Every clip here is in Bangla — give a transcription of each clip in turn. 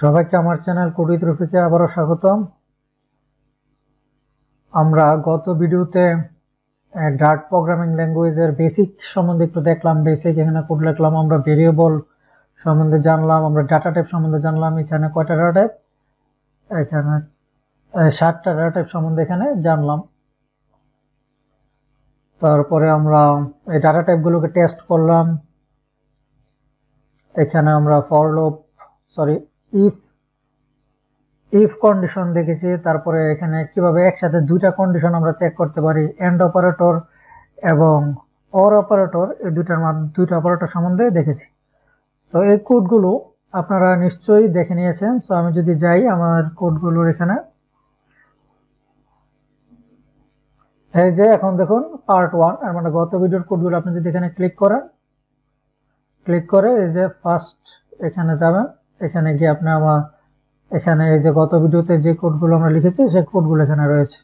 সবাইকে আমার চ্যানেল কোড উইথ রফিকে আবারও স্বাগতম। আমরা গত ভিডিওতে ডার্ট প্রোগ্রামিং ল্যাঙ্গুয়েজের বেসিক সম্বন্ধে একটু দেখলাম। বেসিক এখানে কোড লিখলাম, আমরা ভেরিয়েবল সম্বন্ধে জানলাম, আমরা ডাটা টাইপ সম্বন্ধে জানলাম। এখানে কয়টা ডাটা টাইপ? এখানে 7টা ডাটা টাইপ সম্বন্ধে এখানে জানলাম। তারপরে আমরা এই ডাটা টাইপগুলোকে টেস্ট করলাম। এখানে আমরা ফর লুপ ইফ কন্ডিশন দেখেছি। তারপরে এখানে কিভাবে একসাথে দুইটা কন্ডিশন আমরা চেক করতে পারি, এন্ড অপারেটর এবং অর অপারেটর, এই দুইটা অপারেটর সম্বন্ধে দেখেছি। সো এই কোডগুলো আপনারা নিশ্চয়ই দেখে নিয়েছেন। সো আমি যদি যাই আমার কোডগুলোর এখানে, এই যে এখন দেখুন পার্ট 1, আর মানে গত ভিডিওর কোডগুলো আপনি যদি এখানে ক্লিক করে এই যে ফার্স্ট এখানে যাবেন, এখানে গিয়ে আপনি আমার এখানে এই যে গত ভিডিওতে যে কোডগুলো আমরা লিখেছি সেই কোডগুলো এখানে রয়েছে।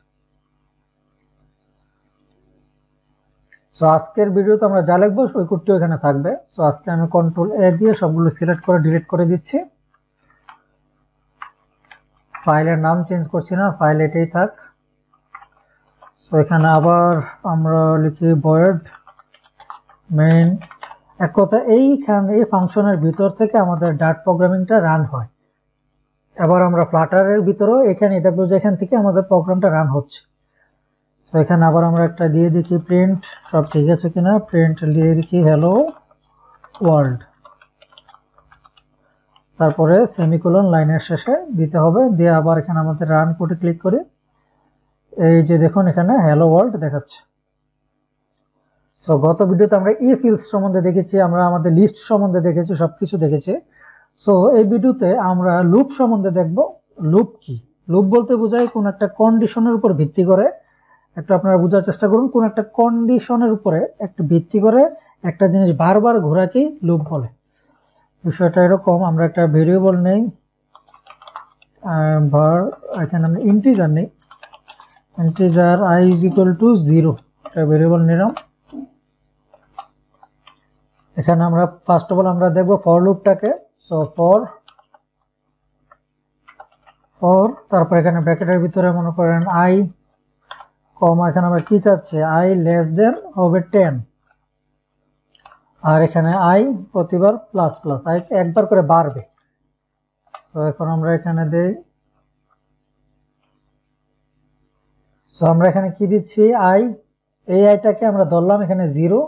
সো আজকের ভিডিওতে আমরা যা লিখবো ওই কোডটিও এখানে থাকবে। সো আজকে আমি কন্ট্রোল এ দিয়ে সবগুলো সিলেক্ট করে ডিলিট করে দিচ্ছি। ফাইলের নাম চেঞ্জ করছি না, ফাইল এটাই থাক। সো এখানে আবার আমরা লিখি ভয়েড মেইন। এক কথা এই ফাংশনের ভিতর থেকে আমাদের ডার্ট প্রোগ্রামিংটা রান হয়। এবার আমরা ফ্লাটারের ভিতরেও এখানে দেখবো যে এখান থেকে আমাদের প্রোগ্রামটা রান হচ্ছে। তো এখানে আবার আমরা একটা দিয়ে দেখি প্রিন্ট, সব ঠিক আছে কিনা। প্রিন্ট দিয়ে দেখি হ্যালো ওয়ার্ল্ড, তারপরে সেমিকোলন লাইনের শেষে দিতে হবে। দিয়ে আবার এখানে আমাদের রান কোডে ক্লিক করি, এই যে দেখুন এখানে হ্যালো ওয়ার্ল্ড দেখাচ্ছে। তো গত ভিডিওতে আমরা ইফ এলস সম্বন্ধে দেখেছি, আমরা আমাদের লিস্ট সম্বন্ধে দেখেছি, সবকিছু দেখেছি। সো এই ভিডিওতে আমরা লুপ সম্বন্ধে দেখব। লুপ কি? লুপ বলতে বোঝায় কোন একটা কন্ডিশনের উপর ভিত্তি করে, একটু আপনারা বোঝার চেষ্টা করুন, কোন একটা কন্ডিশনের উপরে একটু ভিত্তি করে একটা জিনিস বারবার ঘোরাকেই লুপ বলে। বিষয়টা এরকম, আমরা একটা ভেরিয়েবল নেই, এখানে আমরা ইন্টিজার নেই, integer i is equal to 0 একটা ভেরিয়েবল নিলাম। এখানে আমরা ফার্স্ট অফ অল আমরা দেখব ফর লুপটাকে। সো ফর তারপর এখানে ব্র্যাকেটের ভিতরে মনে করেন i কমা, এখানে আমরা কি চাচ্ছি, i লেস দেন হবে 10, আর এখানে i প্রতিবার প্লাস প্লাস, i একবার করে বাড়বে। তো এখন আমরা এখানে দেই, সো আমরা এখানে কি দিচ্ছি, i, এই আইটাকে আমরা ধরলাম এখানে 0,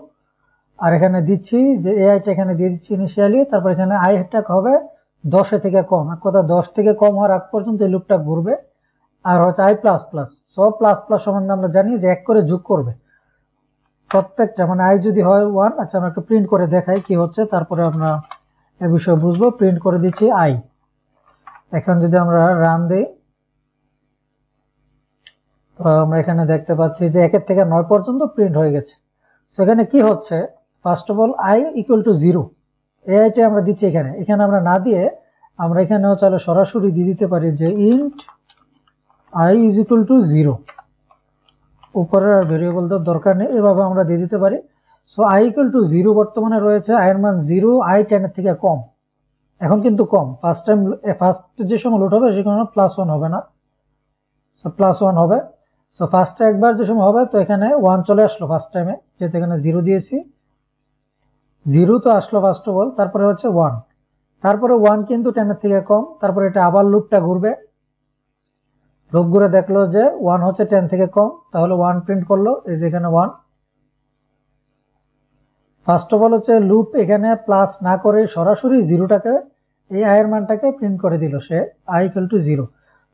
আর এখানে দিচ্ছি যে এই আইটা এখানে দিয়ে দিচ্ছি ইনিশিয়ালি। তারপর এখানে আইটা হবে 10 থেকে কম, এক কথা 10 থেকে কম হওয়ার আগ পর্যন্ত এই লুপটা ঘুরবে। আর হচ্ছে i plus plus, so plus plus সম্বন্ধে আমরা জানি যে 1 করে যোগ করবে প্রত্যেকটা, মানে i যদি হয় 1। আচ্ছা আমরা একটু প্রিন্ট করে দেখাই কি হচ্ছে, তারপরে আমরা এই বিষয়ে বুঝবো। প্রিন্ট করে দিচ্ছি i। এখন যদি আমরা রান দিই, তো আমরা এখানে দেখতে পাচ্ছি যে 1 থেকে 9 পর্যন্ত প্রিন্ট হয়ে গেছে। সেখানে কি হচ্ছে, first of all i equal to 0, এই আইটা আমরা দিচ্ছি এখানে আমরা না দিয়ে আমরা এখানেও চাইলে সরাসরি দিয়ে দিতে পারি যে int i is equal two 0, উপরের আর ভেরিয়েবল দেওয়ার দরকার নেই, এভাবে আমরা দিয়ে দিতে পারি। সো i ইকুয়াল টু 0 বর্তমানে রয়েছে, i এর মান 0, i 10 এর থেকে কম। এখন কিন্তু কম, ফার্স্ট যে সময় লোড হবে সেখানে +1 হবে না, সো +1 হবে। সো ফার্স্টে একবার যে সময় হবে, তো এখানে 1 চলে আসলো ফার্স্ট টাইমে, যেহেতু এখানে 0 দিয়েছি, 0 তো আসলো ফার্স্ট অফ অল। তারপরে হচ্ছে 1, তারপরে 1 কিন্তু 10 এর থেকে কম। তারপরে এটা আবার লুপটা ঘুরবে, লুপ ঘুরে দেখলো যে 1 হচ্ছে 10 থেকে কম, তাহলে 1 প্রিন্ট করলো, এই যে এখানে 1। ফার্স্ট অফ অল হচ্ছে লুপ এখানে প্লাস না করে সরাসরি 0টাকে, এই i এর মানটাকে প্রিন্ট করে দিল সে, i ইকুয়াল টু 0।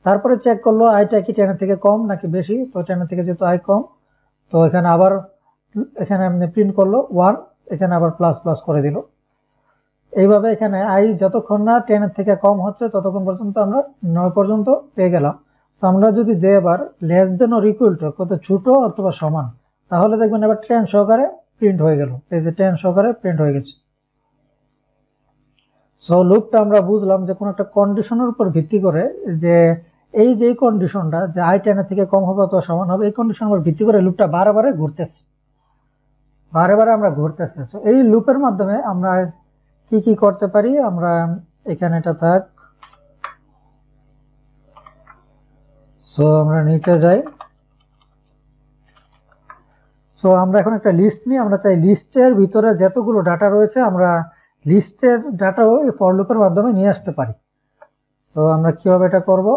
তারপরে চেক করলো আইটা কি 10 এর থেকে কম নাকি বেশি, তো 10 এর থেকে যেহেতু i কম, তো এখানে আবার এখানে প্রিন্ট করলো 1, এখানে আবার প্লাস প্লাস করে দিল। এইভাবে এখানে i যতক্ষণ না 10 এর থেকে কম হচ্ছে ততক্ষণ পর্যন্ত আমরা 9 পর্যন্ত পেয়ে গেলাম। তো আমরা যদি দেই এবার less than or equal to, কত ছোট অথবা সমান, তাহলে দেখবেন এবার 10 সহকারে প্রিন্ট হয়ে গেল, এই যে 10 সহকারে প্রিন্ট হয়ে গেছে। সো লুপটা আমরা বুঝলাম যে কোন একটা কন্ডিশনের উপর ভিত্তি করে, যে এই যে কন্ডিশনটা যে i 10 এর থেকে কম হবে অথবা সমান হবে, এই কন্ডিশনের উপর ভিত্তি করে লুপটা বারে ঘুরতেছে, আমরা ঘুরতেছে। সো এই লুপের মাধ্যমে আমরা কি কি করতে পারি, আমরা এখানে এটা থাক, সো আমরা নিচে যাই। সো আমরা এখন একটা লিস্ট নিই, আমরা চাই লিস্টের ভিতরে যতগুলো ডাটা রয়েছে আমরা লিস্টের ডাটাও এই ফর লুপের মাধ্যমে নিয়ে আসতে পারি। সো আমরা কিভাবে এটা করব?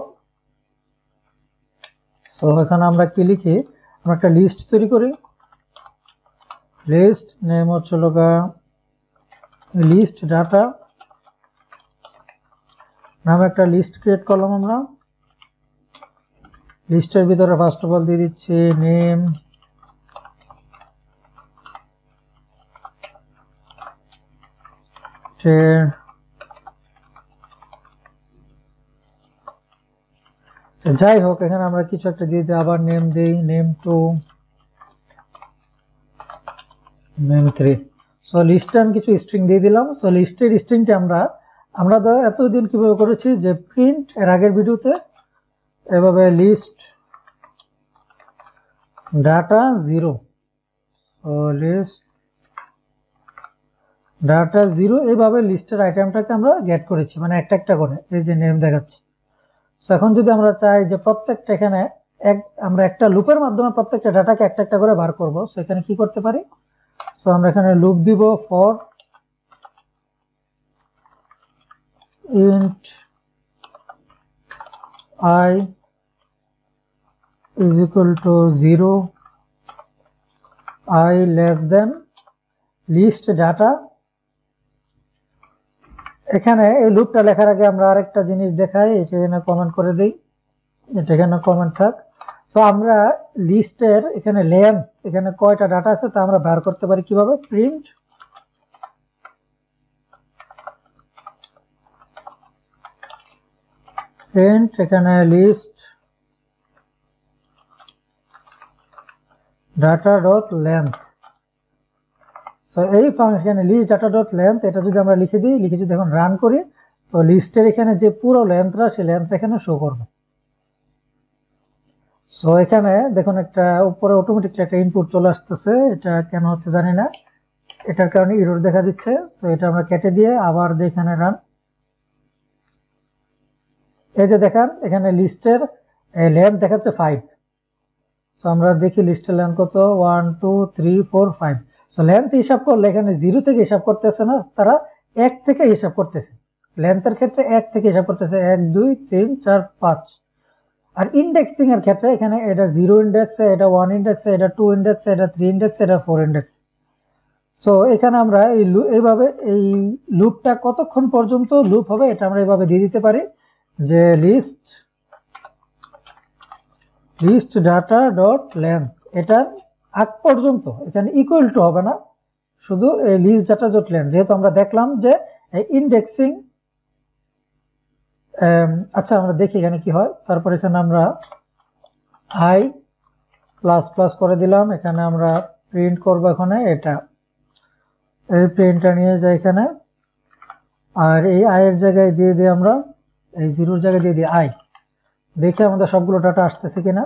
সো এখানে আমরা কি লিখি, আমরা একটা লিস্ট তৈরি করি। লিস্ট নেম হচ্ছে লিস্ট ডাটা নামে একটা লিস্ট ক্রিয়েট করলাম আমরা। লিস্টের ভিতরে ফার্স্ট অফ অল দিয়ে দিচ্ছি নেম যাই হোক, এখানে আমরা কিছু একটা দিয়ে দিই, আবার নেম দিই, নেম 2 নেম 3। সো লিস্টে আমি কিছু স্ট্রিং দিয়ে দিলাম। সো লিস্টের স্ট্রিংটা আমরা এতদিন কিভাবে করেছি যে প্রিন্ট এর আগের ভিডিওতে এভাবে list data 0, so list data 0 এইভাবে লিস্টের আইটেমটাকে আমরা গেট করেছি, মানে একটা একটা করে, এই যে নেম দেখাচ্ছে। সো এখন যদি আমরা চাই যে প্রত্যেকটা এখানে আমরা একটা লুপের মাধ্যমে প্রত্যেকটা ডাটাকে একটা একটা করে বার করব, সো এখানে কি করতে পারি? সো আমরা এখানে লুপ দিব for int I is equal to 0, I less than list data। এখানে এই লুপটা লেখার আগে আমরা আরেকটা জিনিস দেখাই, এটা এখানে কমেন্ট করে দেই, এটা এখানে কমেন্ট থাক। সো আমরা লিস্টের এখানে লেন্থ, এখানে কয়টা ডাটা আছে তা আমরা বের করতে পারি কিভাবে? প্রিন্ট এখানে list data dot length. So এই ফাংশনে লিস্ট ডাটা ডট লেন্থ এটা যদি আমরা লিখে দিই, লিখে যদি এখন রান করি, তো লিস্টের এখানে যে পুরো লেন্থটা সেই লেন্থটা এখানে শো করবে। সো এখানে দেখুন একটা উপরে অটোমেটিকলি একটা ইনপুট চলে আসতেছে, এটা কেন হচ্ছে জানি না, এটার কারণে এরর দেখা দিচ্ছে। সো এটা আমরা কেটে দিয়ে আবার এখানে রান। এই যে দেখেন এখানে লিস্টের লেন্থ দেখাচ্ছে 5। সো আমরা দেখি লিস্টের লেন্থ কত, 1 2 3 4 5। সো লেন্থ হিসাব করলে এখানে 0 থেকে হিসাব করতেছে না, তারা 1 থেকে হিসাব করতেছে। লেন্থের ক্ষেত্রে 1 থেকে হিসাব করতেছে, 1 2 3 4 5। আর ইন্ডেক্সিং এর ক্ষেত্রে এখানে এটা 0 ইন্ডেক্সে, এটা 1 ইন্ডেক্সে, এটা 2 ইন্ডেক্সে, এটা 3 ইন্ডেক্সে, এটা 4 ইন্ডেক্স। সো এখানে আমরা এইভাবে এই লুপটা কতক্ষণ পর্যন্ত লুপ হবে এটা আমরা এইভাবে দিয়ে দিতে পারি যে লিস্ট ডাটা ডট লেন্থ এটার আগ পর্যন্ত এখানে ইকুয়াল টু হবে না, শুধু এই লিস্ট ডাটা ডট লেন্থ। যেহেতু আমরা দেখলাম যে ইন্ডেক্সিং, আচ্ছা আমরা দেখি এখানে কি হয়। তারপর এখানে আমরা i প্লাস প্লাস করে দিলাম, এখানে আমরা প্রিন্ট করবো এখানে এটা, এই প্রিন্টটা নিয়ে যাই এখানে, আর এই i এর জায়গায় দিয়ে দিই আমরা, এই 0 এর জায়গায় দিয়ে দিই i। দেখি আমাদের সবগুলো ডাটা আসতেছে কিনা।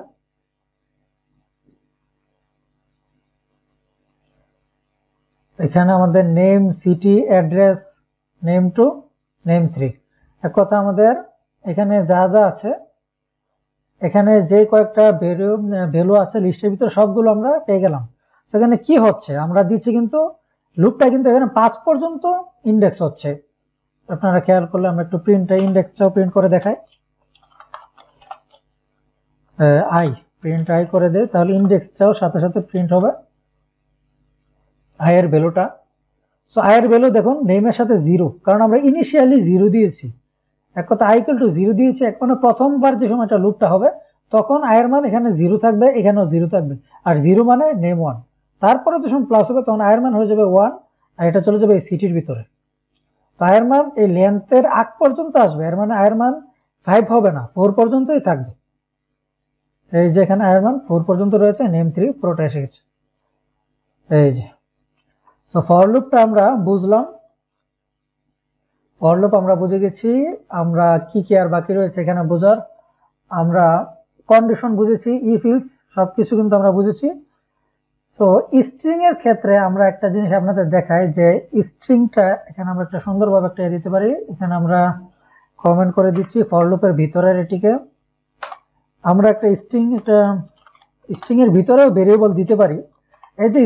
এখানে আমাদের name, city, address, name 2, name 3, এক কথা আমাদের এখানে যা যা আছে, এখানে যে কয়েকটা ভ্যালু আছে লিস্টের ভিতরে সবগুলো আমরা পেয়ে গেলাম। সেখানে কি হচ্ছে, আমরা দিচ্ছি কিন্তু লুপটা কিন্তু এখানে 5 পর্যন্ত ইন্ডেক্স হচ্ছে। আপনারা খেয়াল করলে আমরা একটু ইন্ডেক্সটাও প্রিন্ট করে দেখাই, প্রিন্ট আই করে দেয়, তাহলে ইন্ডেক্সটাও সাথে সাথে প্রিন্ট হবে আই এর ভ্যালুটা। সো আই এর ভ্যালু দেখুন নেমের সাথে 0, কারণ আমরা ইনিশিয়ালি 0 দিয়েছি। এক কথা i equal to 0 দিয়েছি, এক মানে প্রথমবার যে সময়টা লুপটা হবে তখন i এর মান এখানে 0 থাকবে, এখানেও 0 থাকবে, আর 0 মানে নেম 1। তারপরে যখন প্লাস হবে তখন i এর মান হয়ে যাবে 1, আর এটা চলে যাবে এই সিটির ভিতরে। তো i এর মান এই লেন্থের আগ পর্যন্ত আসবে, এর মানে i এর মান 5 হবে না, 4 পর্যন্তই থাকবে। এই যে এখানে i এর মান 4 পর্যন্ত রয়েছে, নেম 3 পুরোটা এসে গেছে। এই যে সো ফর লুপটা আমরা বুঝলাম, ফর লুপ আমরা বুঝে গেছি। আমরা কি কি আর বাকি রয়েছে এখানে বোঝার, আমরা কন্ডিশন বুঝেছি, ইফ এলস সবকিছু কিন্তু আমরা বুঝেছি। তো স্ট্রিং এর ক্ষেত্রে আমরা একটা জিনিস আপনাদের দেখাই যে স্ট্রিংটা এখানে আমরা একটা সুন্দরভাবে একটা দিতে পারি। এখানে আমরা কমেন্ট করে দিচ্ছি ফর লুপের ভিতরের এটিকে, আমরা একটা স্ট্রিং এর ভিতরেও ভেরিয়েবল দিতে পারি। এই যে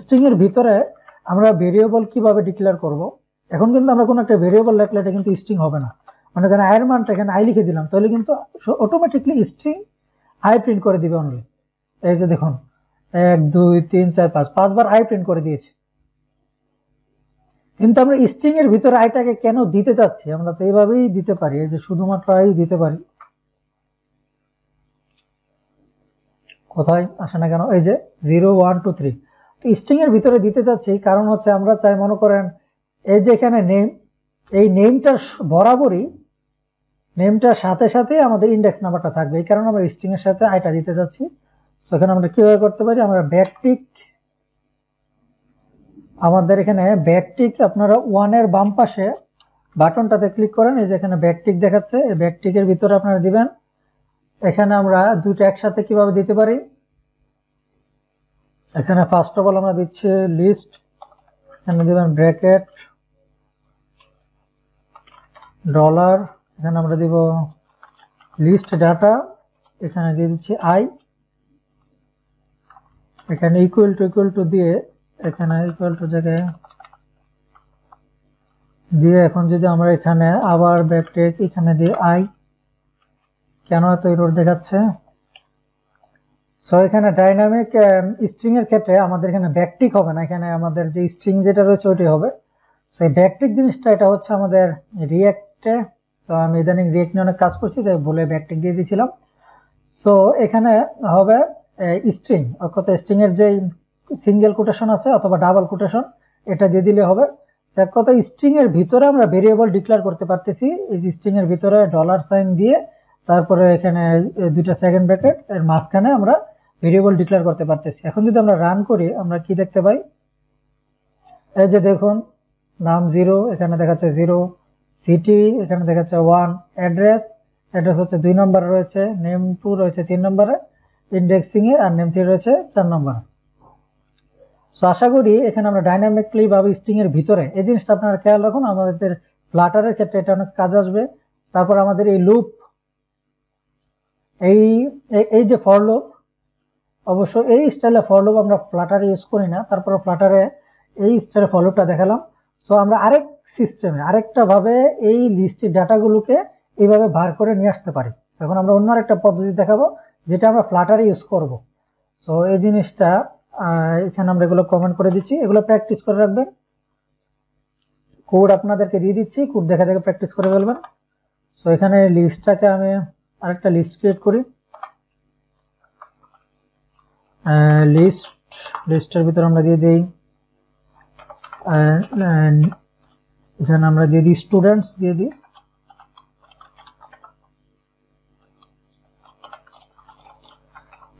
স্ট্রিং এর ভিতরে আমরা ভেরিয়েবল কিভাবে ডিক্লেয়ার করব। এখন কিন্তু আমরা কোনো একটা ভেরিয়েবল লিখলে এটা কিন্তু স্ট্রিং হবে না। মানে এখানে আই এর মানটা এখানে আই লিখে দিলাম, তাহলে কিন্তু অটোমেটিকলি স্ট্রিং আই প্রিন্ট করে দিবে অনলি। এই যে দেখুন 1 2 3 4 5 5বার আই প্রিন্ট করে দিয়েছে। কিন্তু আমরা স্ট্রিং এর ভিতরে আইটাকে কেন দিতে চাচ্ছি, আমরা তো এইভাবেই দিতে পারি, এই যে শুধুমাত্র আই দিতে পারি। কোথায় আসে না কেন, এই যে 0 1 2 3। তো স্ট্রিং এর ভিতরে দিতে চাচ্ছি কারণ হচ্ছে আমরা চাই, মনে করেন এই যে এখানে নেম, এই নেমটার বরাবরই নেমটার সাথে সাথে আমাদের ইন্ডেক্স নাম্বারটা থাকবে, এই কারণে আমরা স্ট্রিং এর সাথে আইটা দিতে যাচ্ছি। সো এখানে আমরা কিভাবে করতে পারি, আমরা ব্যাকটিক, আমাদের এখানে ব্যাকটিক আপনারা 1 এর বাম পাশে বাটনটাতে ক্লিক করেন, এই যে এখানে ব্যাকটিক দেখাচ্ছে, এই ব্যাকটিকের ভিতরে আপনারা দিবেন। এখানে আমরা দুটো একসাথে কিভাবে দিতে পারি, এখানে ফার্স্ট অফ অল আমরা দিচ্ছি লিস্ট, এখানে দিবেন ব্র্যাকেট ডলার, এখানে আমরা দিব লিস্ট ডাটা, এখানে দিয়ে দিচ্ছি আই, এখানে ইকুয়াল টু দিয়ে এখানে ইকুয়াল টু জায়গায় দিয়ে, এখন যদি আমরা এখানে আবার ব্যাকটিক এখানে দিয়ে আই, কেন এত এরর দেখাচ্ছে। সো এখানে ডাইনামিক স্ট্রিং এর ক্ষেত্রে আমাদের এখানে ব্যাকটিক হবে না, এখানে আমাদের যে স্ট্রিং যেটা রয়েছে ওইটাই হবে। সো এই ব্যাকটিক জিনিসটা এটা হচ্ছে আমাদের রিঅ্যাক্টে। সো আমি ইদানিং রিঅ্যাক্ট নিয়ে অনেক কাজ করছি, তাই বলে ব্যাকটিক দিয়ে দিয়েছিলাম। সো এখানে হবে স্ট্রিং, অর্থাৎ স্ট্রিং এর যে সিঙ্গেল কোটেশন আছে অথবা ডাবল কোটেশন, এটা দিয়ে দিলে হবে। এক কথা স্ট্রিং এর ভিতরে আমরা ভেরিয়েবল ডিক্লেয়ার করতে পারতেছি, এই যে স্ট্রিং এর ভিতরে ডলার সাইন দিয়ে তারপরে এখানে দুইটা সেকেন্ড ব্র্যাকেট এর মাঝখানে আমরা ভেরিয়েবল ডিক্লেয়ার করতে পারতেছি। এখন যদি আমরা রান করি আমরা কি দেখতে পাই, এই যে দেখুন নাম 0, এখানে দেখাচ্ছে 0, সিটি এখানে দেখাচ্ছে 1, অ্যাড্রেস হচ্ছে 2 নম্বরে রয়েছে, নেম 2 রয়েছে 3 নম্বরে ইন্ডেক্সিং এ, আর নেম 3 রয়েছে 4 নম্বরে। সো আশা করি এখানে আমরা ডাইনামিকলি ভাবে স্ট্রিং এর ভিতরে এই জিনিসটা আপনারা খেয়াল রাখুন, আমাদের ফ্লাটারের ক্ষেত্রে এটা অনেক কাজ আসবে। তারপর আমাদের এই লুপ, এই যে ফর লুপ, অবশ্য এই স্টাইলে ফর লুপ আমরা ফ্লাটারে ইউজ করি না, তারপর ফ্লাটারে এই স্টাইলে ফর লুপটা দেখালাম। সো আমরা আরেক সিস্টেমে আরেকটা ভাবে এই লিস্টের ডাটাগুলোকে এইভাবে বার করে নিয়ে আসতে পারি। এখন আমরা অন্য আরেকটা পদ্ধতি দেখাবো যেটা আমরা ফ্লাটারে ইউজ করব। সো এই জিনিসটা এখানে আমরা এগুলো কমেন্ট করে দিচ্ছি, এগুলো প্র্যাকটিস করে রাখবেন। কোড আপনাদেরকে দিয়ে দিচ্ছি, কোড দেখে দেখে প্র্যাকটিস করে ফেলবেন। সো এখানে লিস্টটাকে আমি আরেকটা লিস্ট ক্রিয়েট করি, লিস্টের ভিতরে আমরা দিয়ে দিই, এখানে আমরা দিয়ে দিই স্টুডেন্টস দিয়ে দিই,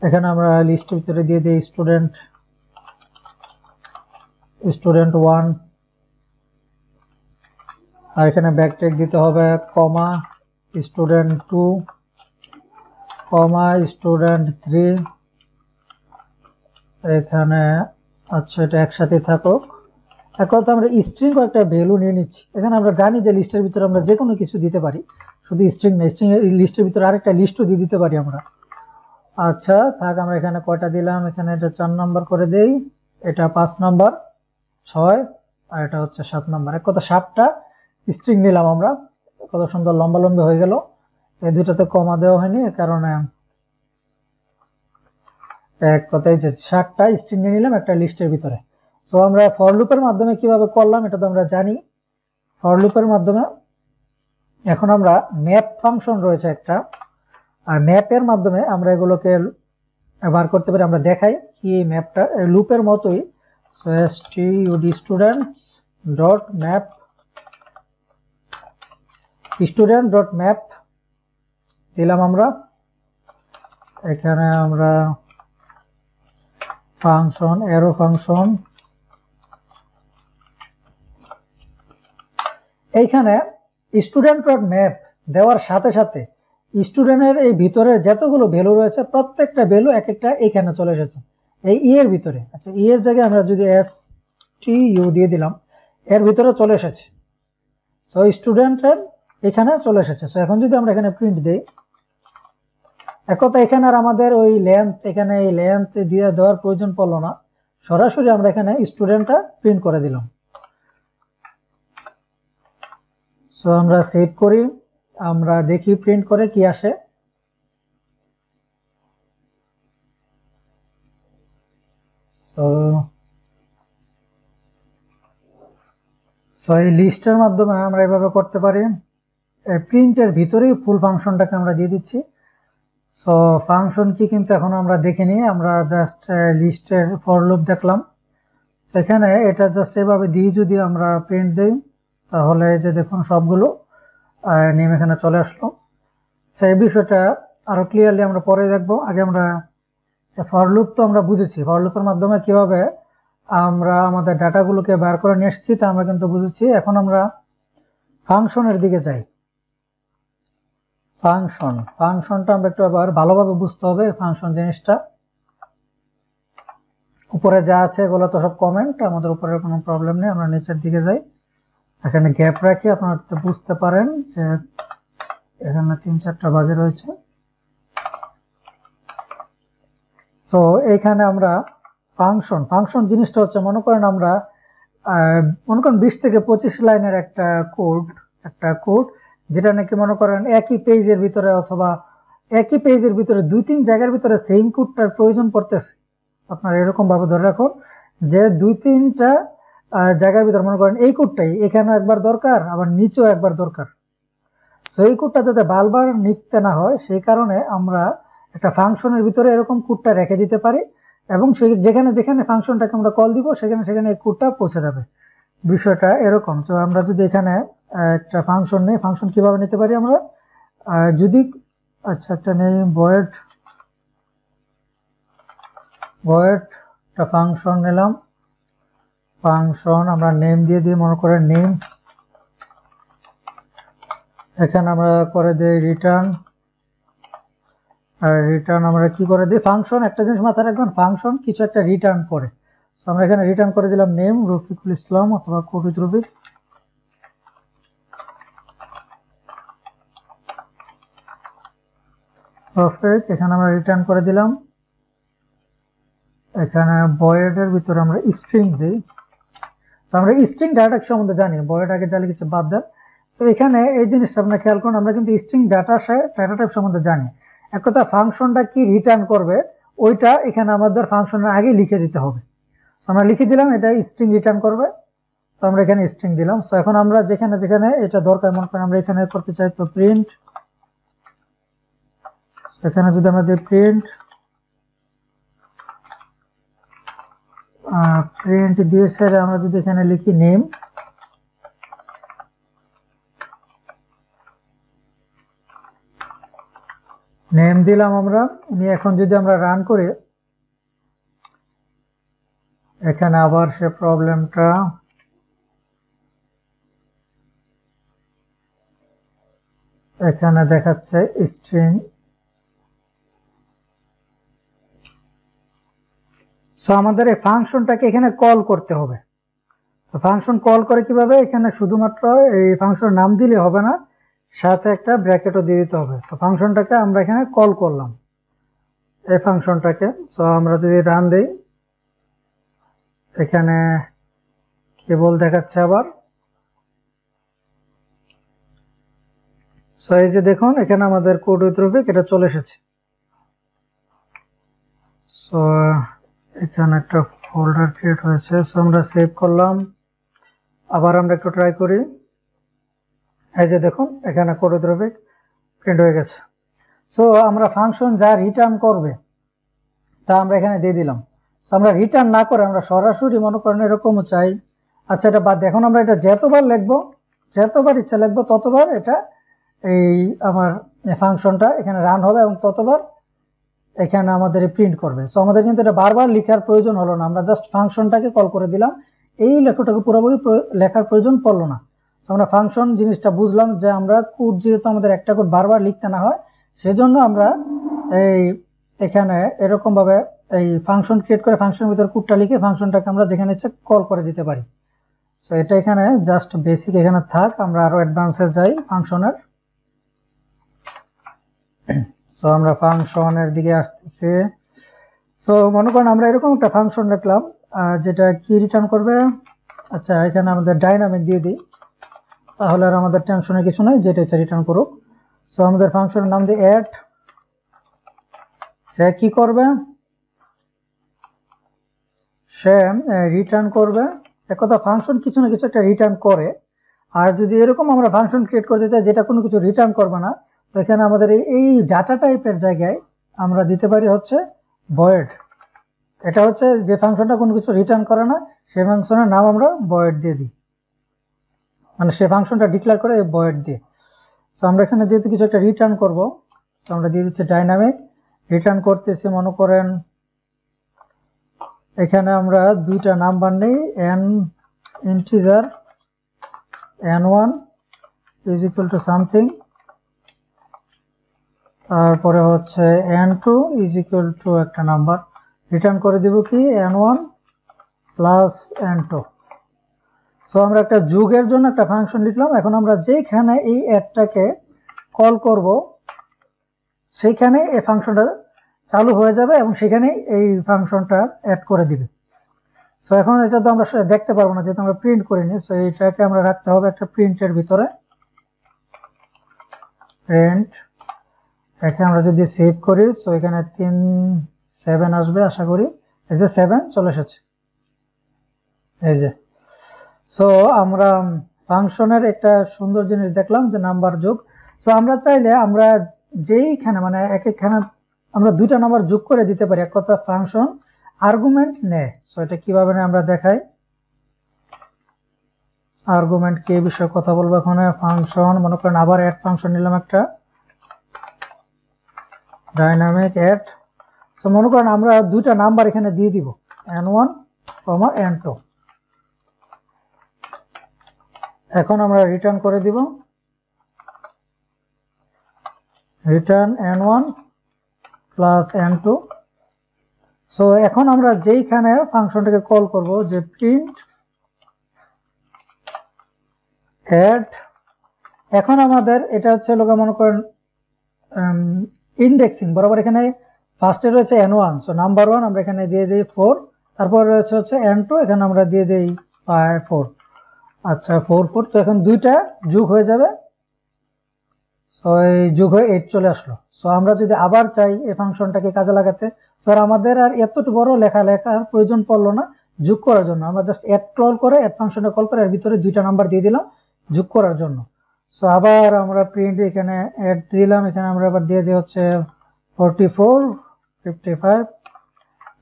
এখানে আমরা লিস্টের ভিতরে দিয়ে দিই স্টুডেন্ট 1, আর এখানে ব্যাকট্যাগ দিতে হবে কমা স্টুডেন্ট 2, কমা স্টুডেন্ট 3, এখানে আচ্ছা এটা একসাথে থাকুক। এখন তো আমরা স্ট্রিং কয়েকটা ভ্যালু নিয়ে নিচ্ছি, এখানে আমরা জানি যে লিস্টের ভিতরে আমরা যে কোনো কিছু দিতে পারি, শুধু স্ট্রিং না, স্ট্রিং এর লিস্টের ভিতরে আরেকটা লিস্টও দিয়ে দিতে পারি আমরা। আচ্ছা থাক, আমরা এখানে কয়টা দিলাম, এখানে এটা 4 নাম্বার করে দেই, এটা 5 নাম্বার 6, আর এটা হচ্ছে 7 নাম্বার। এক কথা 7টা স্ট্রিং নিলাম আমরা, কত সুন্দর লম্বা লম্বা হয়ে গেল। এই দুটাতে কমা দেওয়া হয়নি, এর কারণে এক কথায় যে 7টা স্ট্রিং নিয়ে নিলাম একটা লিস্টের ভিতরে। সো আমরা ফর লুপের মাধ্যমে কিভাবে করলাম এটা তো আমরা জানি। ফর লুপের মাধ্যমে এখন আমরা ম্যাপ ফাংশন রয়েছে একটা, আর ম্যাপের মাধ্যমে আমরা এগুলোকে বার করতে পারি। আমরা দেখাই কি ম্যাপটা লুপের মতোই। So students dot map, student dot map দিলাম আমরা, এখানে আমরা ফাংশন অ্যারো ফাংশন, এইখানে স্টুডেন্ট ডট ম্যাপ দেওয়ার সাথে সাথে স্টুডেন্টের এই ভিতরে যতগুলো ভ্যালু রয়েছে প্রত্যেকটা ভ্যালু এক একটা এখানে চলে এসেছে এই ই এর ভিতরে। আচ্ছা ই এর জায়গায় আমরা যদি stু দিয়ে দিলাম, এর ভিতরে চলে এসেছে। সো স্টুডেন্টের এখানে চলে এসেছে। সো এখন যদি আমরা এখানে প্রিন্ট দেই, এক কথা এখানে আর আমাদের ওই লেন্থ এখানে এই লেন্থ দিয়ে দেওয়ার প্রয়োজন পড়লো না, সরাসরি আমরা এখানে স্টুডেন্টটা প্রিন্ট করে দিলাম। সো আমরা সেভ করি, আমরা দেখি প্রিন্ট করে কি আসে। তো এই লিস্টের মাধ্যমে আমরা এভাবে করতে পারি। প্রিন্টের ভিতরেই ফুল ফাংশনটাকে আমরা দিয়ে দিচ্ছি। সো ফাংশন কি কিন্তু এখন আমরা দেখে নিই, আমরা জাস্ট লিস্টের ফর লুপ দেখলাম। সেখানে এটা জাস্ট এভাবে দিয়ে যদি আমরা প্রিন্ট দেই তাহলে যে দেখুন সবগুলো নেম এখানে চলে আসলো। সেই বিষয়টা আরো ক্লিয়ারলি আমরা পরে দেখবো। আগে আমরা ফর লুপ তো আমরা বুঝেছি, ফর লুপের মাধ্যমে কিভাবে আমরা আমাদের ডাটাগুলোকে বের করে নিয়ে এসেছি তা আমরা কিন্তু বুঝেছি। এখন আমরা ফাংশনের দিকে যাই। ফাংশনটা আমরা একটু আবার ভালোভাবে বুঝতে হবে। ফাংশন জিনিসটা উপরে যা আছে এগুলো তো সব কমেন্ট, আমাদের উপরে কোনো প্রবলেম নেই। আমরা নিচের দিকে যাই, এখানে গ্যাপ রাখি, আপনারা বুঝতে পারেন যে এখানে 3-4টা ভাগে রয়েছে। সো এখানে আমরা ফাংশন জিনিসটা হচ্ছে মনে করেন আমরা 20 থেকে 25 লাইনের একটা কোড যেটা নাকি মনে করেন একই পেজের ভিতরে অথবা একই পেজের ভিতরে 2-3 জায়গার ভিতরে সেম কোডটার প্রয়োজন পড়তেছে। আপনারা এরকম ভাবে ধরে রাখুন যে 2-3টা জায়গার ভিতরে মনে করেন এই কোডটাই এখানেও একবার দরকার, আবার নিচেও একবার দরকার। সো এই কোডটা যাতে বারবার নিতে না হয় সেই কারণে আমরা একটা ফাংশনের ভিতরে এরকম কোডটা রেখে দিতে পারি, এবং যেখানে যেখানে ফাংশনটাকে আমরা কল দিব সেখানে সেখানে এই কোডটা পৌঁছে যাবে। বিষয়টা এরকম। তো আমরা যদি এখানে একটা ফাংশন নেই, ফাংশন কিভাবে নিতে পারি আমরা, যদি একটা নেই ভয়েড একটা ফাংশন নিলাম। ফাংশন আমরা নেম দিয়ে দিই, মনে করে নেম। এখানে আমরা করে দিই রিটার্ন। আর রিটার্ন আমরা কি করে দিই, ফাংশন একটা জিনিস মাথায় রাখবেন, ফাংশন কিছু একটা রিটার্ন করে। তো আমরা এখানে রিটার্ন করে দিলাম নেম রফিকুল ইসলাম অথবা কবির রফিক। এখানে আমরা রিটার্ন করে দিলাম। এখানে ভয়েডের ভিতরে আমরা স্ট্রিং দিই। তো আমরা স্ট্রিং ডাটা টাইপ সম্বন্ধে জানি, ভয়েড আগে যা লিখেছে বাদ দেন। তো এখানে এই জিনিসটা আপনারা খেয়াল করুন, আমরা কিন্তু স্ট্রিং ডাটা টাইপ সম্বন্ধে জানি। এক কথা ফাংশনটা কি রিটার্ন করবে ওইটা এখানে আমাদের ফাংশনের আগে লিখে দিতে হবে। তো আমরা লিখে দিলাম এটা স্ট্রিং রিটার্ন করবে, তো আমরা এখানে স্ট্রিং দিলাম। তো এখন আমরা যেখানে যেখানে এটা দরকার মনে করেন আমরা এখানে করতে চাই, তো প্রিন্ট, এখানে যদি আমরা দিই প্রিন্ট দিয়ে স্যার আমরা যদি এখানে লিখি নেম, দিলাম আমরা। এখন যদি আমরা রান করি এখানে আবার সে প্রবলেমটা, এখানে দেখাচ্ছে স্ট্রিং। সো আমাদের এই ফাংশনটাকে এখানে কল করতে হবে। তো ফাংশন কল করে কিভাবে, এখানে শুধুমাত্র এই ফাংশনের নাম দিলে হবে না, সাথে একটা ব্র্যাকেটও দিয়ে দিতে হবে। তো ফাংশনটাকে আমরা এখানে কল করলাম এই ফাংশনটাকে। সো আমরা যদি রান দেই এখানে কেবল দেখাচ্ছে আবার। সো এই যে দেখুন এখানে আমাদের কোড উইথ রফিক এটা চলে এসেছে। সো এখানে একটা ফোল্ডার ক্রিয়েট হয়েছে। সো আমরা সেভ করলাম, আবার আমরা একটু ট্রাই করি। এই যে দেখুন এখানে কোড উইথ রফিক প্রিন্ট হয়ে গেছে। সো আমরা ফাংশন যা রিটার্ন করবে তা আমরা এখানে দিয়ে দিলাম। সো আমরা রিটার্ন না করে আমরা সরাসরি মনে করেন এরকমও চাই, আচ্ছা এটা বাদ, এখন আমরা এটা যতবার লিখবো, যতবার ইচ্ছা লিখবো ততবার এটা এই আমার ফাংশনটা এখানে রান হবে এবং ততবার এখানে আমাদের প্রিন্ট করবে। সো আমাদের কিন্তু এটা বারবার লেখার প্রয়োজন হলো না, আমরা জাস্ট ফাংশনটাকে কল করে দিলাম, এই লেখাটাকে পুরোপুরি লেখার প্রয়োজন পড়লো না। আমরা ফাংশন জিনিসটা বুঝলাম যে আমরা কোড যেহেতু আমাদের একটা কোড বারবার লিখতে না হয় সেজন্য আমরা এই এখানে এরকম ভাবে এই ফাংশন ক্রিয়েট করে ফাংশনের ভিতর কোডটা লিখে ফাংশনটাকে আমরা যেখানে ইচ্ছা কল করে দিতে পারি। সো এটা এখানে জাস্ট বেসিক এখানে থাক, আমরা আরো অ্যাডভান্সে যাই ফাংশনের। তো আমরা ফাংশনের দিকে আসতেছি। সো মনে করেন আমরা এরকম একটা ফাংশন লিখলাম যেটা কি রিটার্ন করবে। আচ্ছা, এখানে আমাদের ডাইনামিক দিয়ে দিই, তাহলে আর আমাদের টেনশনের কিছু নাই, যেটা ইচ্ছা রিটার্ন করুক। সো আমাদের ফাংশনের নাম দিয়ে অ্যাড, সে কি করবে, সে রিটার্ন করবে। এক কথা ফাংশন কিছু না কিছু একটা রিটার্ন করে। আর যদি এরকম আমরা ফাংশন ক্রিয়েট করতে চাই যেটা কোনো কিছু রিটার্ন করবে না, তো এখানে আমাদের এই ডাটা টাইপের জায়গায় আমরা দিতে পারি হচ্ছে ভয়েড। এটা হচ্ছে যে ফাংশনটা কোনো কিছু রিটার্ন করে না, সেই ফাংশনের নাম আমরা ভয়েড দিয়ে দিই, মানে সেই ফাংশনটা ডিক্লেয়ার করে এই ভয়েড দিয়ে। তো আমরা এখানে যেহেতু কিছু একটা রিটার্ন করব, তো আমরা দিয়ে দিচ্ছি ডাইনামিক রিটার্ন করতেছি। মনে করেন এখানে আমরা দুইটা নাম্বার নেই, n integer n1 is equal to something, তারপরে হচ্ছে n2 ইজ ইকুয়াল টু একটা নাম্বার। রিটার্ন করে দিব কি n1 প্লাস n2। সো আমরা একটা যুগের জন্য একটা ফাংশন লিখলাম। এখন আমরা যেখানে এই অ্যাডটাকে কল করব সেইখানে এই ফাংশনটা চালু হয়ে যাবে এবং সেখানে এই ফাংশনটা অ্যাড করে দিবে। সো এখন এটা তো আমরা দেখতে পারবো না যেহেতু আমরা প্রিন্ট করিনি। সো এটাকে আমরা রাখতে হবে একটা প্রিন্টের ভিতরে, প্রিন্ট। এখানে আমরা যদি সেভ করি, সো এখানে 7 আসবে আশা করি। এই যে 7 চলে এসেছে, এই যে। সো আমরা ফাংশনের একটা সুন্দর জিনিস দেখলাম যে নাম্বার যোগ। সো আমরা চাইলে আমরা যেইখানে মানে একখানে আমরা দুইটা নাম্বার যোগ করে দিতে পারি। এক কথা ফাংশন আর্গুমেন্ট নেয়। সো এটা কিভাবে নেয় আমরা দেখাই। আর্গুমেন্ট কি বিষয়ে কথা বলবো এখন। ফাংশন মনে করেন আবার অ্যাড ফাংশন নিলাম একটা, ডাইনামিক অ্যাড। সো মনে করেন আমরা দুইটা নাম্বার এখানে দিয়ে দিব, n1, n2। এখন আমরা রিটার্ন করে দিব, return n1 plus n2। So এখন আমরা যেইখানে ফাংশনটাকে কল করব যে প্রিন্ট অ্যাড, এখন আমাদের এটা হচ্ছে লোক মনে করেন ইন্ডেক্সিং বরাবর। এখানে ফার্স্টে রয়েছে n1, সো নাম্বার 1 আমরা এখানে দিয়ে দিই 4, তারপর রয়েছে হচ্ছে n2, এখানে আমরা দিয়ে দিই 4। আচ্ছা 4 4, তো এখন দুইটা যোগ হয়ে যাবে। সো এই যোগ হয়ে 8 চলে আসলো। সো আমরা যদি আবার চাই এই ফাংশনটাকে কাজে লাগাতে, স্যার আমাদের আর এতটুকু বড় লেখার প্রয়োজন পড়লো না যোগ করার জন্য। আমরা জাস্ট অ্যাড কল করে অ্যাড ফাংশনটা কল করে এর ভিতরে দুইটা নাম্বার দিয়ে দিলাম যোগ করার জন্য। সো আবার আমরা প্রিন্ট এখানে অ্যাড দিলাম, এখানে আমরা আবার দিয়ে দিই হচ্ছে 44 55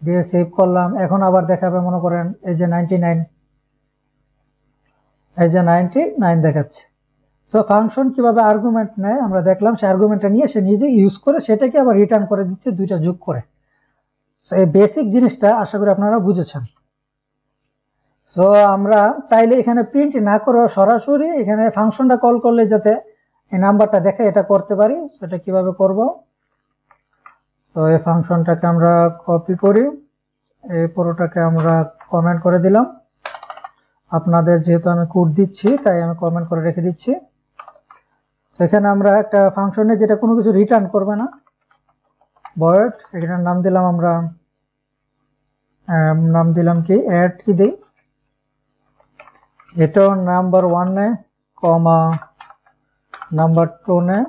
দিয়ে সেভ করলাম। এখন আবার দেখাবে মনে করেন এই যে 99, এই যে 99 দেখাচ্ছে। সো ফাংশন কিভাবে আর্গুমেন্ট নেয় আমরা দেখলাম, সে আর্গুমেন্টটা নিয়ে সে নিজে ইউজ করে সেটাকে আবার রিটার্ন করে দিচ্ছে দুইটা যোগ করে। সো এই বেসিক জিনিসটা আশা করি আপনারা বুঝেছেন। সো আমরা চাইলে এখানে প্রিন্ট না করে সরাসরি এখানে ফাংশনটা কল করলে যাতে এই নাম্বারটা দেখে এটা করতে পারি। সেটা কিভাবে করব, সো এই ফাংশনটাকে আমরা কপি করি, এই পুরোটাকে আমরা কমেন্ট করে দিলাম। আপনাদের যেহেতু আমি কোড দিচ্ছি তাই আমি কমেন্ট করে রেখে দিচ্ছি। এখানে আমরা একটা ফাংশনে যেটা কোনো কিছু রিটার্ন করবে না, ভয়েড, এখানে নাম দিলাম আমরা নাম দিলাম কি অ্যাড কি দেই, এটা নাম্বার 1 নেয় কমা নাম্বার 2 নেয়।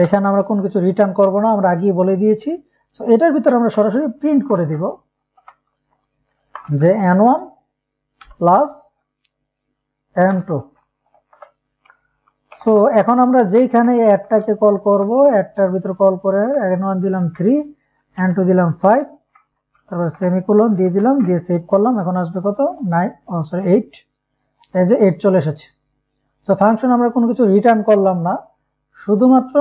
এখানে আমরা কোনো কিছু রিটার্ন করব না, আমরা আগেই বলে দিয়েছি। সো এটার ভিতরে আমরা সরাসরি প্রিন্ট করে দিব যে n1 প্লাস n2। সো এখন আমরা যেইখানে অ্যাডটাকে কল করব, অ্যাডটার ভিতরে কল করে n1 দিলাম 3, n2 দিলাম 5, তারপর সেমিকোলন দিয়ে দিলাম, দিয়ে সেভ করলাম। এখন আসবে কত 8, এই যে 8 চলে এসেছে। সো ফাংশন আমরা কোনো কিছু রিটার্ন করলাম না, শুধুমাত্র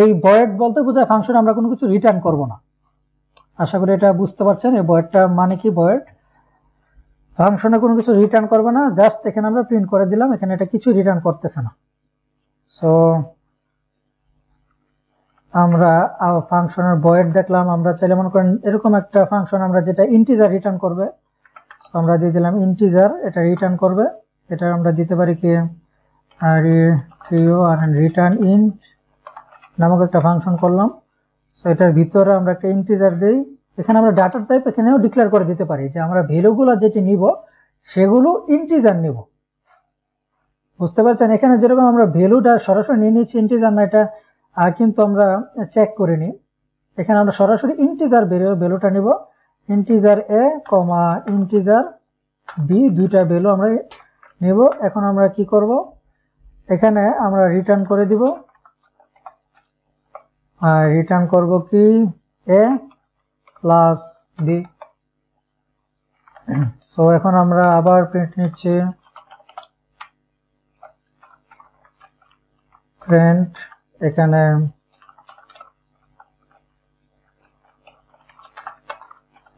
এই ভয়েড বলতে বোঝায় ফাংশন আমরা কোনো কিছু রিটার্ন করব না। আশা করি এটা বুঝতে পারছেন। এই ভয়েডটা মানে কি, ভয়েড ফাংশনে কোনো কিছু রিটার্ন করবে না, জাস্ট এখানে আমরা প্রিন্ট করে দিলাম, এখানে এটা কিছু রিটার্ন করতেছে না। সো আমরা ফাংশনের ভয়েড দেখলাম। আমরা চাইলে মনে করেন এরকম একটা ফাংশন আমরা যেটা ইন্টিজার রিটার্ন করবে, আমরা দিয়ে দিলাম ইন্টিজার, এটা রিটার্ন করবে। এটা আমরা দিতে পারি কি রিটার্ন ইন্ট নামক একটা ফাংশন করলাম। সো এটার ভিতরে আমরা একটা ইন্টিজার দেই। এখানে আমরা ডাটা টাইপ এখানেও ডিক্লেয়ার করে দিতে পারি যে আমরা ভ্যালুগুলো যেটি নিব সেগুলো ইন্টিজার নিব। বুঝতে পারছেন? এখানে যেরকম আমরা ভ্যালুটা সরাসরি নিয়ে নিচ্ছি, ইন্টিজার না এটা কিন্তু আমরা চেক করে নিই। এখানে আমরা সরাসরি ইন্টিজার ভ্যালুটা নিব, ইন্টিজার এ কমা ইন্টিজার বি, দুইটা ভ্যালু আমরা নেব। এখন আমরা কি করব, এখানে আমরা রিটার্ন করে দিব, আর রিটার্ন করব কি এ প্লাস বি। সো এখন আমরা আবার প্রিন্ট নিচ্ছি, প্রিন্ট এখানে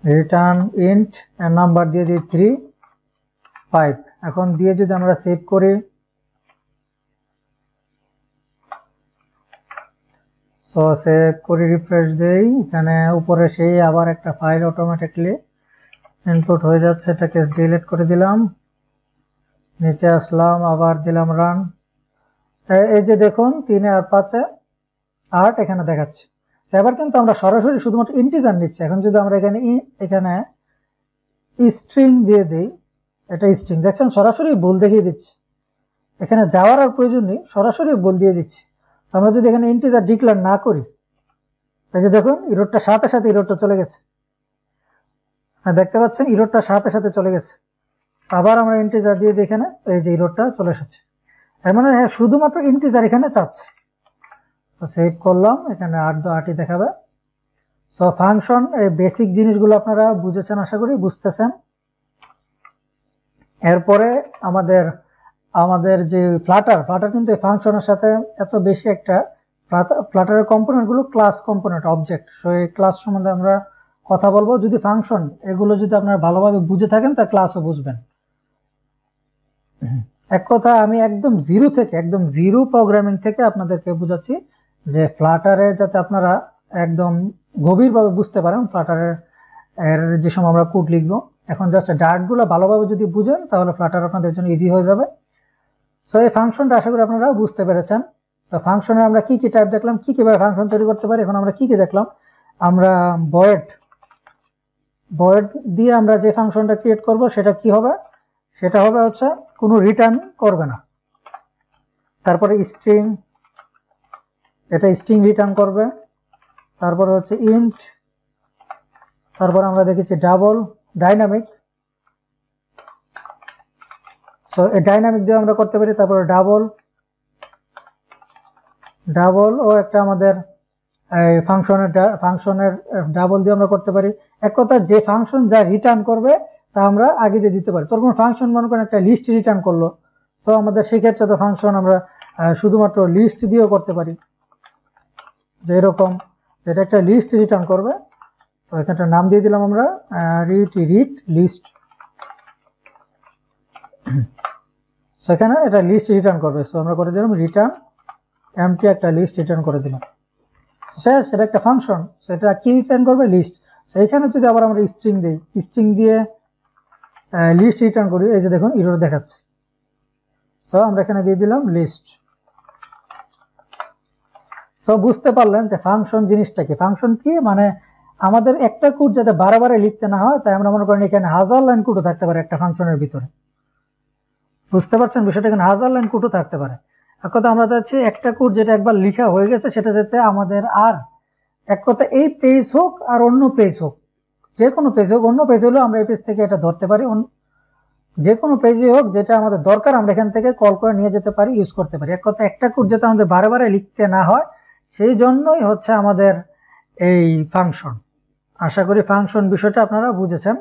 রিটার্ন ইন্ট এর নাম্বার দিয়ে দিই 3 5। এখন দিয়ে যদি আমরা সেভ করি, সো সেভ করে রিফ্রেশ দেই, এখানে উপরে সেই আবার একটা ফাইল অটোমেটিকলি ইনপুট হয়ে যাচ্ছে, এটাকে ডিলিট করে দিলাম, নিচে আসলাম, আবার দিলাম রান। এই যে দেখুন 3 আর 5 8 এখানে দেখাচ্ছে। এবার কিন্তু আমরা সরাসরি শুধুমাত্র ইন্টিজার নিচ্ছি। এখন যদি আমরা এখানে স্ট্রিং দিয়ে দেই, এটা স্ট্রিং, দেখছেন সরাসরি ভুল দেখিয়ে দিচ্ছে, এখানে যাওয়ার আর প্রয়োজন নেই, সরাসরি ভুল দিয়ে দিচ্ছে। আমরা যদি এখানে ইন্টিজার ডিক্লেয়ার না করি, এই যে দেখুন ইরোরটা সাথে সাথে ইরোরটা চলে গেছে। হ্যাঁ দেখতে পাচ্ছেন ইরোরটা সাথে সাথে চলে গেছে। আবার আমরা ইন্টিজার দিয়ে দিই, এখানে এই যে ইরোরটা চলে এসেছে। এর মানে শুধুমাত্র ইন্টিজার এখানে চাচ্ছে। তো সেভ করলাম, এখানে 8 2 8ই দেখাবে। সো ফাংশন এই বেসিক জিনিসগুলো আপনারা বুঝেছেন, আশা করি বুঝতেছেন। এরপরে আমাদের যে ফ্লাটার কিন্তু এই ফাংশনের সাথে এত বেশি একটা, ফ্লাটারের কম্পোনেন্ট গুলো ক্লাস কম্পোনেন্ট অবজেক্ট। সো এই ক্লাস সম্বন্ধে আমরা কথা বলবো। যদি ফাংশন এগুলো যদি আপনারা ভালোভাবে বুঝে থাকেন তা ক্লাসও বুঝবেন। এক কথা আমি একদম জিরো প্রোগ্রামিং থেকে আপনাদেরকে বুঝাচ্ছি যে ফ্লাটারে যাতে আপনারা একদম গভীরভাবে বুঝতে পারেন ফ্লাটারের যে সময় আমরা কোড লিখবো। এখন জাস্ট ডার্ট গুলো ভালোভাবে যদি বুঝেন তাহলে ফ্লাটার আপনাদের জন্য ইজি হয়ে যাবে। সো এই ফাংশনটা আশা করি আপনারা বুঝতে পেরেছেন। তো ফাংশনে আমরা কি কি টাইপ দেখলাম, কিভাবে ফাংশন তৈরি করতে পারি। এখন আমরা কি দেখলাম, আমরা ভয়েড দিয়ে আমরা যে ফাংশনটা ক্রিয়েট করব সেটা কি হবে, সেটা হবে হচ্ছে কোনো রিটার্ন করবে না। তারপরে স্ট্রিং, এটা স্ট্রিং রিটার্ন করবে। তারপরে হচ্ছে ইন্ট, তারপর আমরা দেখেছি ডাইনামিক। সো এই ডাইনামিক দিয়ে আমরা করতে পারি। তারপরে ডাবল ও একটা আমাদের ফাংশনের ডাবল দিয়ে আমরা করতে পারি। এক কথা যে ফাংশন যা রিটার্ন করবে তা আমরা আগে দিয়ে দিতে পারি। তোর কোনো ফাংশন মনে করেন একটা লিস্ট রিটার্ন করলো, তো আমাদের সেক্ষেত্রে তো ফাংশন আমরা শুধুমাত্র লিস্ট দিয়েও করতে পারি। যে এরকম যেটা একটা লিস্ট রিটার্ন করবে, তো এখানটা নাম দিয়ে দিলাম আমরা রিড লিস্ট। সেখানে এটা লিস্ট রিটার্ন করবে। সো আমরা করে দিলাম রিটার্ন এমটি, একটা লিস্ট রিটার্ন করে দিলাম। সেটা একটা ফাংশন, সেটা কি রিটার্ন করবে, লিস্ট। সেইখানে যদি আবার আমরা স্ট্রিং দিই, স্ট্রিং দিয়ে লিস্ট রিটার্ন করি, এই যে দেখুন এরর দেখাচ্ছে। সো আমরা এখানে দিয়ে দিলাম লিস্ট। সো বুঝতে পারলেন যে ফাংশন জিনিসটা কি। ফাংশন কি মানে আমাদের একটা কোড যাতে বারে লিখতে না হয়, তাই আমরা মনে করেন এখানে 1000 লাইন কোডও থাকতে পারে একটা ফাংশনের ভিতরে। বুঝতে পারছেন বিষয়টা, এখানে 1000 লাইন কোডও থাকতে পারে। এক কথা আমরা চাচ্ছি একটা কোড যেটা একবার লেখা হয়ে গেছে সেটা যাতে আমাদের আর এক কথা এই পেজ হোক আর অন্য পেজ হোক, যে কোনো পেজ হোক, অন্য পেজ হলেও আমরা এই পেজ থেকে এটা ধরতে পারি, যে কোনো পেজে হোক যেটা আমাদের দরকার আমরা এখান থেকে কল করে নিয়ে যেতে পারি, ইউজ করতে পারি। এক কথা একটা কোড যাতে আমাদের বারে লিখতে না হয়, সেই জন্যই হচ্ছে আমাদের এই ফাংশন। আশা করি ফাংশন বিষয়টা আপনারা বুঝেছেন।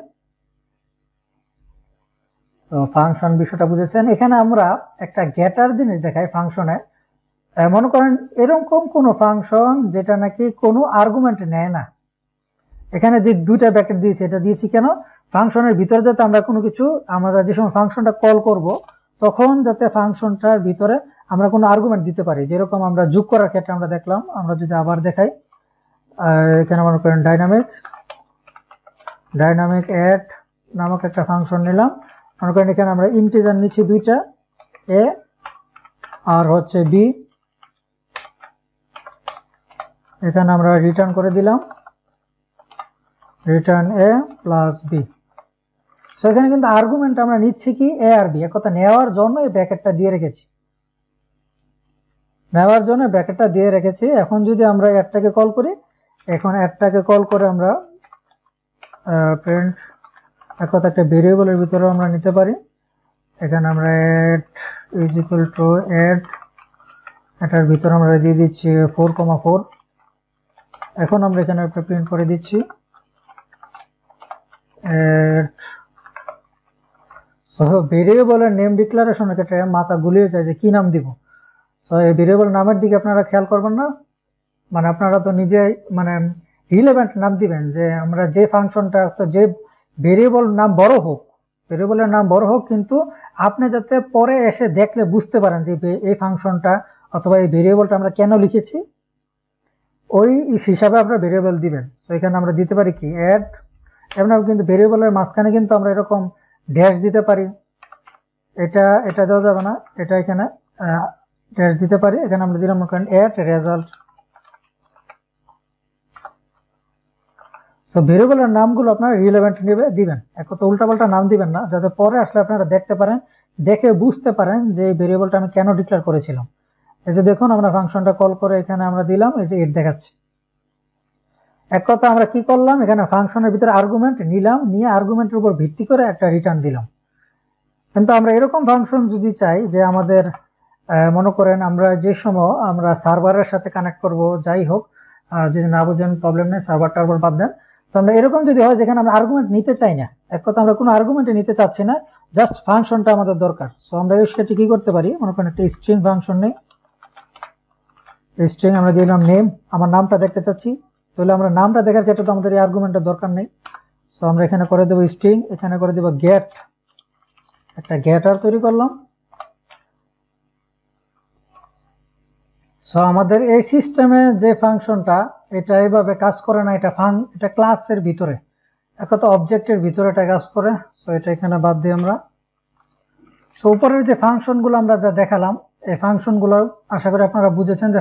তো ফাংশন বিষয়টা বুঝেছেন। এখানে আমরা একটা গেটার জিনিস দেখাই ফাংশনে। মনে করেন এরকম কোন ফাংশন যেটা নাকি কোনো আর্গুমেন্ট নেয় না। এখানে যে দুইটা ব্র্যাকেট দিয়েছি, এটা দিয়েছি কেন, ফাংশনের ভিতরে যাতে আমরা কোনো কিছু, আমরা যে সময় ফাংশনটা কল করব তখন যাতে ফাংশনটার ভিতরে আমরা কোনো আর্গুমেন্ট দিতে পারি। যেরকম আমরা যোগ করার ক্ষেত্রে আমরা দেখলাম। আমরা যদি আবার দেখাই, এখানে মনে করেন ডাইনামিক অ্যাড নামক একটা ফাংশন নিলাম। মনে করেন এখানে আমরা ইন্টিজার নিচ্ছি দুইটা, এ আর হচ্ছে বি, এখানে আমরা রিটার্ন করে দিলাম রিটার্ন এ প্লাস বি। সো এখানে কিন্তু আর্গুমেন্ট আমরা নিচ্ছি কি এ আর বি, এক কথা নেওয়ার জন্য এই ব্র্যাকেটটা দিয়ে রেখেছি, নেওয়ার জন্য ব্র্যাকেটটা দিয়ে রেখেছি। এখন যদি আমরা অ্যাডটাকে কল করি, এখন অ্যাডটাকে কল করে আমরা প্রিন্ট এক কথা একটা ভেরিয়েবলের ভিতরে আমরা নিতে পারি। এখানে আমরা add is equal to add, এটার ভিতরে আমরা দিয়ে দিচ্ছি 4,4। এখন আমরা এখানে একটা প্রিন্ট করে দিচ্ছি অ্যাড। সো ভেরিয়েবলের নেম ডিক্লারেশনের ক্ষেত্রে মাথা গুলিয়ে যায় যে কি নাম দিব। সো এই ভেরিয়েবল নামের দিকে আপনারা খেয়াল করবেন না, মানে আপনারা তো নিজেই মানে রিলেভেন্ট নাম দিবেন, যে আমরা যে ফাংশনটা, তো যে ভেরিয়েবল নাম বড় হোক, ভেরিয়েবলের নাম বড় হোক, কিন্তু আপনি যাতে পরে এসে দেখলে বুঝতে পারেন যে এই ফাংশনটা অথবা এই ভেরিয়েবলটা আমরা কেন লিখেছি, ওই হিসাবে আপনারা ভেরিয়েবল দিবেন। তো এখানে আমরা দিতে পারি কি অ্যাড, আমরা কিন্তু ভেরিয়েবলের মাঝখানে কিন্তু আমরা এরকম ড্যাশ দিতে পারি, এটা দেওয়া যাবে না, এটা এখানে ড্যাশ দিতে পারি। এখানে আমরা দিলাম অ্যাড রেজাল্ট। সো ভেরিয়েবলের নামগুলো আপনারা রিলেভেন্ট নেবে দিবেন, এক কথা উল্টাপাল্টা নাম দিবেন না, যাতে পরে আসলে আপনারা দেখতে পারেন, দেখে বুঝতে পারেন যে এই ভেরিয়েবলটা আমি কেন ডিক্লেয়ার করেছিলাম। এই যে দেখুন আমরা ফাংশনটা কল করে এখানে আমরা দিলাম, এই যে 8 দেখাচ্ছে। এক কথা আমরা কি করলাম, এখানে ফাংশনের ভিতরে আর্গুমেন্ট নিলাম, নিয়ে আর্গুমেন্টের উপর ভিত্তি করে একটা রিটার্ন দিলাম। কিন্তু আমরা এরকম ফাংশন যদি চাই যে আমাদের মনে করেন আমরা যে সময় আমরা সার্ভারের সাথে কানেক্ট করব, যাই হোক, যদি না বুঝেন প্রবলেম নেই, সার্ভার টার্ভার বাদ দেন। তো আমরা এরকম যদি হয় যেখানে আমরা আর্গুমেন্ট নিতে চাই না, এক কথা আমরা কোনো আর্গুমেন্টে নিতে চাচ্ছি না, জাস্ট ফাংশনটা আমাদের দরকার। সো আমরা এই ক্ষেত্রে কি করতে পারি, মনে করেন একটা স্ট্রিং ফাংশন নেই, স্ট্রিং আমরা দিলাম নেম, আমার নামটা দেখতে চাচ্ছি, তাহলে আমরা নামটা দেখার ক্ষেত্রে তো আমাদের এই আর্গুমেন্টের দরকার নেই। সো আমরা এখানে করে দেবো স্ট্রিং, এখানে করে দেবো গেট, একটা গেটার তৈরি করলাম। সো আমাদের এই সিস্টেমে যে ফাংশনটা, এটা এইভাবে কাজ করে না, এটা ক্লাসের ভিতরে, এক কথা অবজেক্টের ভিতরে এটা কাজ করে। সো এটা এখানে বাদ দিই আমরা। সো উপরের যে ফাংশনগুলো আমরা যা দেখালাম, এই ফাংশনগুলো আশা করি আপনারা বুঝেছেন যে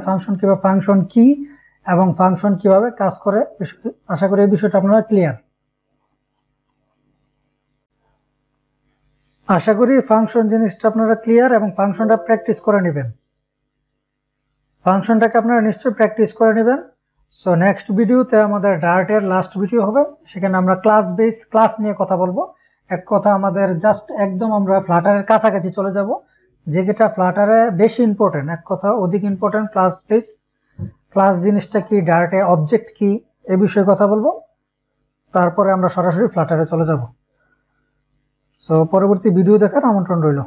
ফাংশন কি এবং ফাংশন কিভাবে কাজ করে। আশা করি এই বিষয়টা আপনারা ক্লিয়ার। আশা করি ফাংশন জিনিসটা আপনারা ক্লিয়ার এবং ফাংশনটা প্র্যাকটিস করে নেবেন। ফাংশনটাকে আপনারা নিশ্চয়ই প্র্যাকটিস করে নেবেন। সো নেক্সট ভিডিওতে আমাদের ডার্টের লাস্ট ভিডিও হবে, সেখানে আমরা ক্লাস নিয়ে কথা বলবো। এক কথা আমাদের জাস্ট একদম আমরা ফ্লাটারের কাছাকাছি চলে যাব, যেটা ফ্লাটারে বেশি ইম্পর্টেন্ট, এক কথা অধিক ইম্পর্টেন্ট ক্লাস জিনিসটা কি, ডার্টে অবজেক্ট কি, এ বিষয়ে কথা বলবো। তারপরে আমরা সরাসরি ফ্লাটারে চলে যাব। সো পরবর্তী ভিডিও দেখার আমন্ত্রণ রইল।